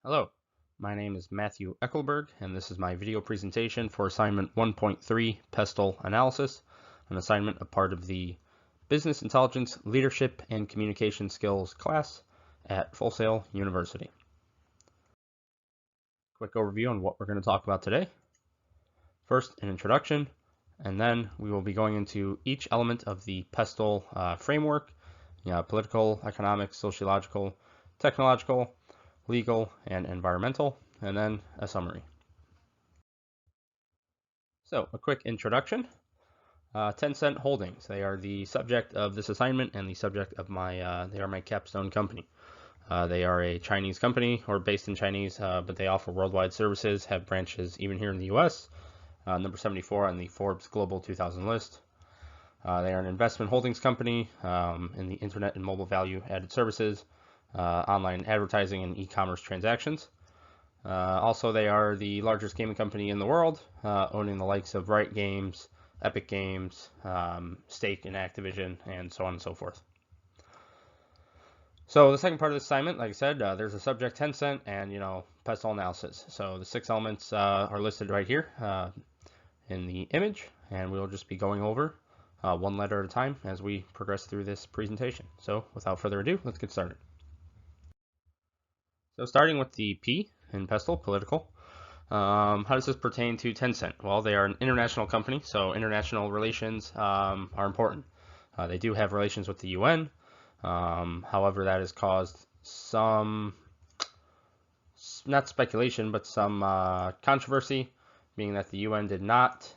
Hello, my name is Matthew Eckelberg, and this is my video presentation for assignment 1.3 PESTLE Analysis, an assignment a part of the Business Intelligence, Leadership, and Communication Skills class at Full Sail University. Quick overview on what we're going to talk about today. First, an introduction, and then we will be going into each element of the PESTLE framework, political, economic, sociological, technological, legal, and environmental, and then a summary. So, a quick introduction. Tencent Holdings. They are the subject of this assignment and the subject of they are my capstone company. They are a Chinese company, or based in Chinese, but they offer worldwide services, have branches even here in the US. Number 74 on the Forbes Global 2000 list. They are an investment holdings company in the internet and mobile value added services, online advertising and e-commerce transactions. Also, they are the largest gaming company in the world, owning the likes of Riot Games, Epic Games, stake in Activision, and so on and so forth. So the second part of the assignment, like I said, there's a subject Tencent and, PESTLE analysis. So the 6 elements are listed right here in the image, and we'll just be going over one letter at a time as we progress through this presentation. So without further ado, let's get started. So starting with the P in PESTLE, political. How does this pertain to Tencent? Well, they are an international company, so international relations are important. They do have relations with the UN. However, that has caused some, not speculation, but some controversy, being that the UN did not,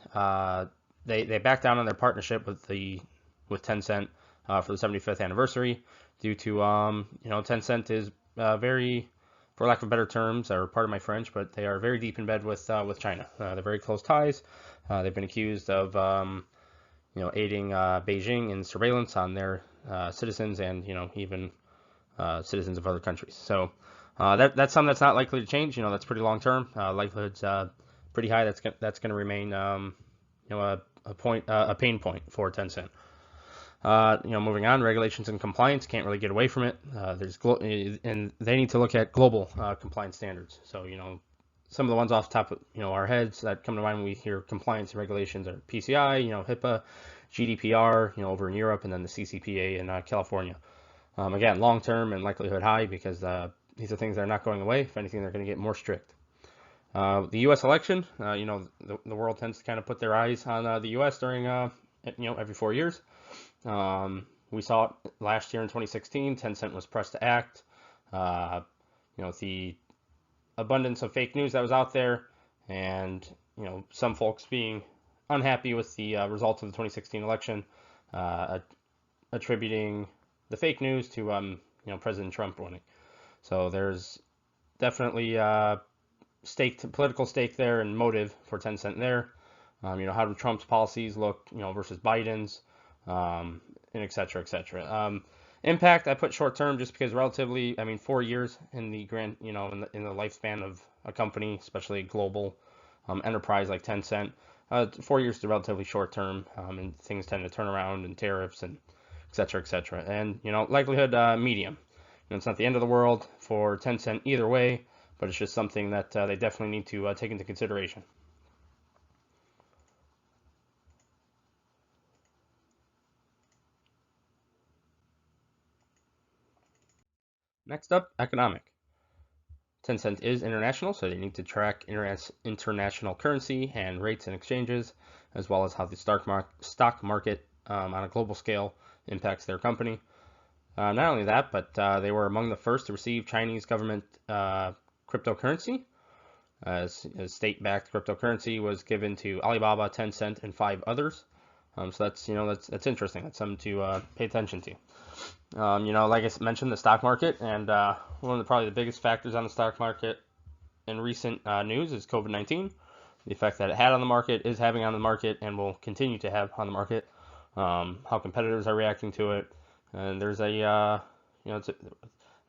they backed down on their partnership with Tencent for the 75th anniversary due to, Tencent is very, for lack of better terms, or pardon my French, but they are very deep in bed with China. They're very close ties. They've been accused of, aiding Beijing in surveillance on their citizens and, even citizens of other countries. So that's something that's not likely to change. That's pretty long term. Likelihood's pretty high. That's going to remain, a pain point for Tencent. Moving on, regulations and compliance can't really get away from it. And they need to look at global compliance standards. So, some of the ones off the top of our heads that come to mind when we hear compliance and regulations are PCI, HIPAA, GDPR, over in Europe, and then the CCPA in California. Again, long term and likelihood high because these are things that are not going away. If anything, they're going to get more strict. The U.S. election, the world tends to kind of put their eyes on the U.S. during every 4 years. We saw it last year in 2016. Tencent was pressed to act. The abundance of fake news that was out there, and some folks being unhappy with the results of the 2016 election, attributing the fake news to President Trump winning. So there's definitely political stake there and motive for Tencent there. How do Trump's policies look versus Biden's, and et cetera, et cetera. Impact, I put short term just because relatively, 4 years in the grand, in the lifespan of a company, especially a global enterprise like Tencent, 4 years is relatively short term, and things tend to turn around, and tariffs and et cetera, et cetera. And likelihood medium. It's not the end of the world for Tencent either way, but it's just something that they definitely need to take into consideration. Next up, economic. Tencent is international, so they need to track international currency and rates and exchanges, as well as how the stock market on a global scale impacts their company. Not only that, but they were among the first to receive Chinese government cryptocurrency, as state-backed cryptocurrency was given to Alibaba, Tencent, and 5 others. So that's interesting. That's something to pay attention to. Like I mentioned, the stock market, and one of probably the biggest factors on the stock market in recent news is COVID-19. The effect that it had on the market, is having on the market, and will continue to have on the market. How competitors are reacting to it, and there's a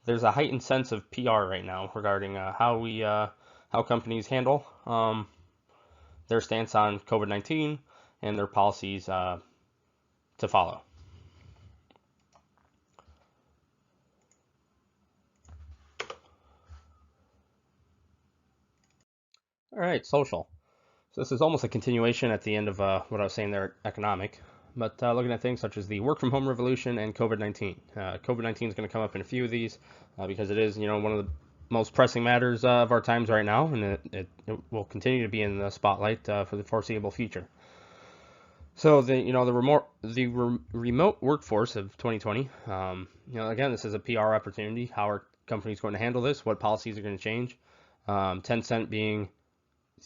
there's a heightened sense of PR right now regarding how companies handle their stance on COVID-19 and their policies to follow. All right, social. So this is almost a continuation at the end of what I was saying there, economic. But looking at things such as the work from home revolution and COVID-19. COVID-19 is going to come up in a few of these because it is, one of the most pressing matters of our times right now, and it will continue to be in the spotlight for the foreseeable future. So remote workforce of 2020. Again, this is a PR opportunity. How are companies going to handle this? What policies are going to change? Tencent being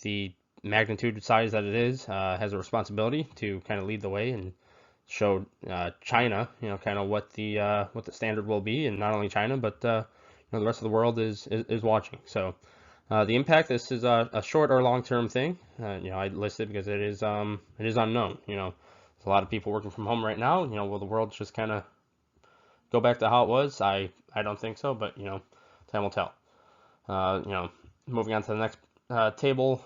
the magnitude size that it is, has a responsibility to kind of lead the way and show China, kind of what the standard will be, and not only China, but the rest of the world is watching. So the impact, this is a short or long term thing. I listed because it is unknown. There's a lot of people working from home right now. Will the world just kind of go back to how it was? I don't think so, but time will tell. Moving on to the next table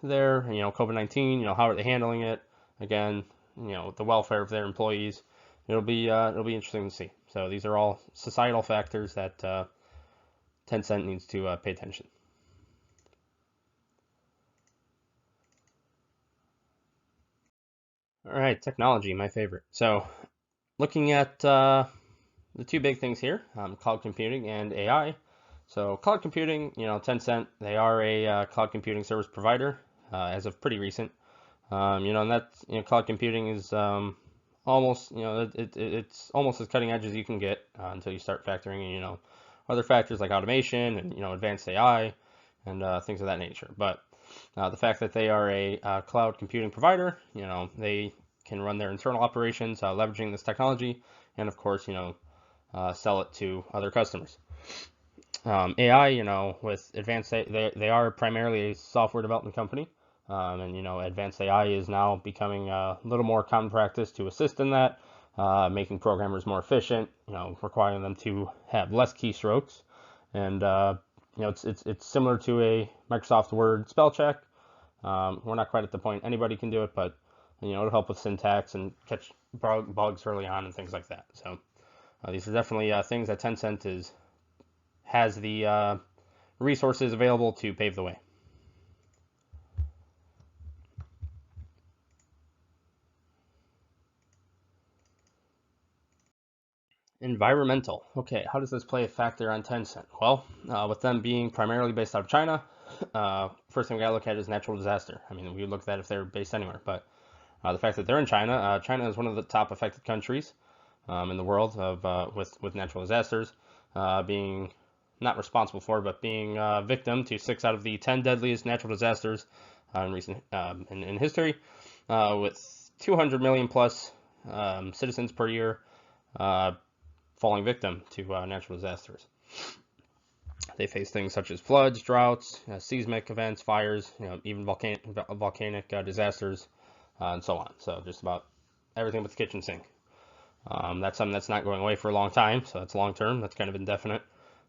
there, COVID-19, how are they handling it? Again, the welfare of their employees. It'll be interesting to see. So these are all societal factors that Tencent needs to pay attention. All right, technology, my favorite. So looking at the two big things here, cloud computing and AI. So cloud computing, Tencent, they are a cloud computing service provider as of pretty recent. And that's, cloud computing is almost, it's almost as cutting edge as you can get until you start factoring in, other factors like automation and, advanced AI and things of that nature. But the fact that they are a cloud computing provider, they can run their internal operations leveraging this technology, and of course, sell it to other customers. AI, with advanced, they are primarily a software development company. And advanced AI is now becoming a little more common practice to assist in that, making programmers more efficient, requiring them to have less keystrokes. And it's similar to a Microsoft Word spell check. We're not quite at the point anybody can do it, but it'll help with syntax and catch bugs early on and things like that. So these are definitely things that Tencent has the resources available to pave the way. Environmental. Okay, how does this play a factor on Tencent? Well, with them being primarily based out of China, first thing we gotta look at is natural disaster. I mean, we would look at that if they're based anywhere, but the fact that they're in China, China is one of the top affected countries in the world of with natural disasters, being not responsible for, but being victim to 6 out of the 10 deadliest natural disasters in recent in history, with 200 million plus citizens per year falling victim to natural disasters. They face things such as floods, droughts, seismic events, fires, even volcanic disasters, and so on. So just about everything but the kitchen sink. That's something that's not going away for a long time, so that's long term. That's kind of indefinite,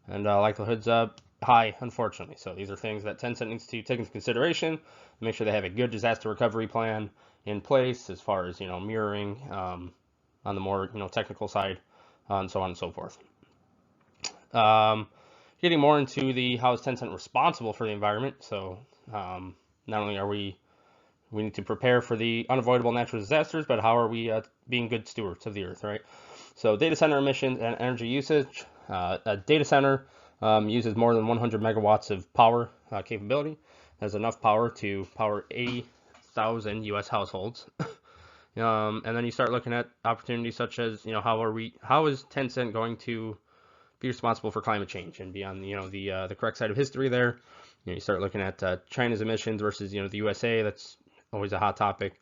and likelihood's high, unfortunately. So these are things that Tencent needs to take into consideration, make sure they have a good disaster recovery plan in place as far as mirroring on the more technical side, and so on and so forth. Getting more into the how is Tencent responsible for the environment. So not only are we need to prepare for the unavoidable natural disasters, but how are we being good stewards of the earth, right? So data center emissions and energy usage. A data center uses more than 100 megawatts of power capability. Has enough power to power 80,000 U.S. households. And then you start looking at opportunities such as, how is Tencent going to be responsible for climate change and be on, the correct side of history there. You start looking at China's emissions versus, the USA. That's always a hot topic.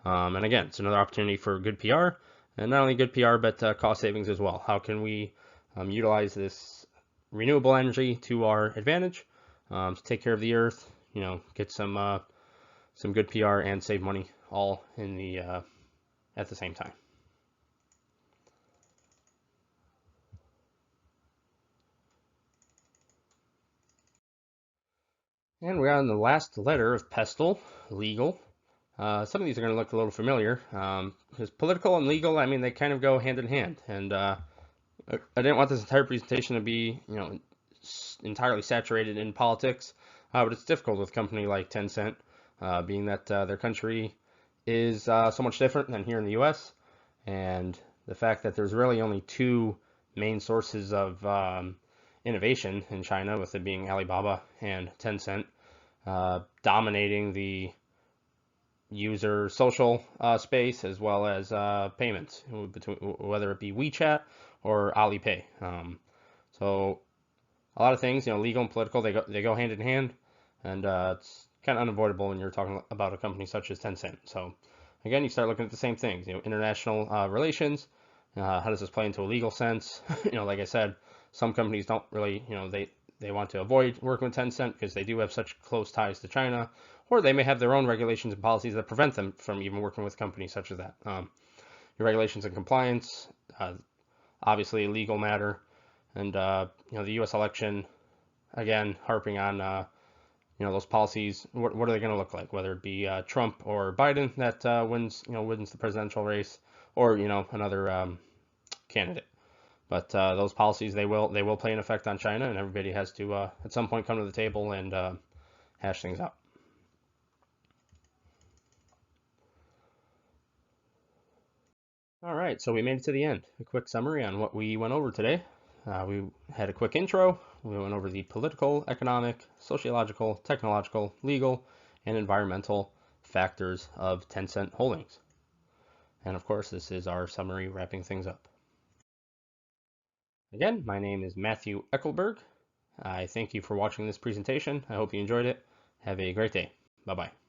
And again, it's another opportunity for good PR, and not only good PR, but cost savings as well. How can we utilize this renewable energy to our advantage to take care of the earth, get some good PR and save money all in the at the same time. And we're on the last letter of PESTLE, legal. Some of these are going to look a little familiar because political and legal, I mean, they kind of go hand in hand. And I didn't want this entire presentation to be, entirely saturated in politics. but it's difficult with a company like Tencent, being that their country is so much different than here in the U.S. And the fact that there's really only two main sources of innovation in China, with it being Alibaba and Tencent, dominating the user social space as well as payments, between whether it be WeChat or Alipay. So a lot of things, legal and political, they go hand in hand, and it's kind of unavoidable when you're talking about a company such as Tencent. So again, you start looking at the same things, international relations. How does this play into a legal sense? Like I said, some companies don't really, they want to avoid working with Tencent because they do have such close ties to China, or they may have their own regulations and policies that prevent them from even working with companies such as that. Your regulations and compliance, obviously a legal matter, and the U.S. election, again, harping on those policies. What are they going to look like? Whether it be Trump or Biden that wins the presidential race, or another candidate. But those policies, they will play an effect on China, and everybody has to at some point come to the table and hash things out. All right, so we made it to the end. A quick summary on what we went over today. We had a quick intro. We went over the political, economic, sociological, technological, legal, and environmental factors of Tencent Holdings. And of course, this is our summary wrapping things up. Again, my name is Matthew Eckelberg. I thank you for watching this presentation. I hope you enjoyed it. Have a great day. Bye-bye.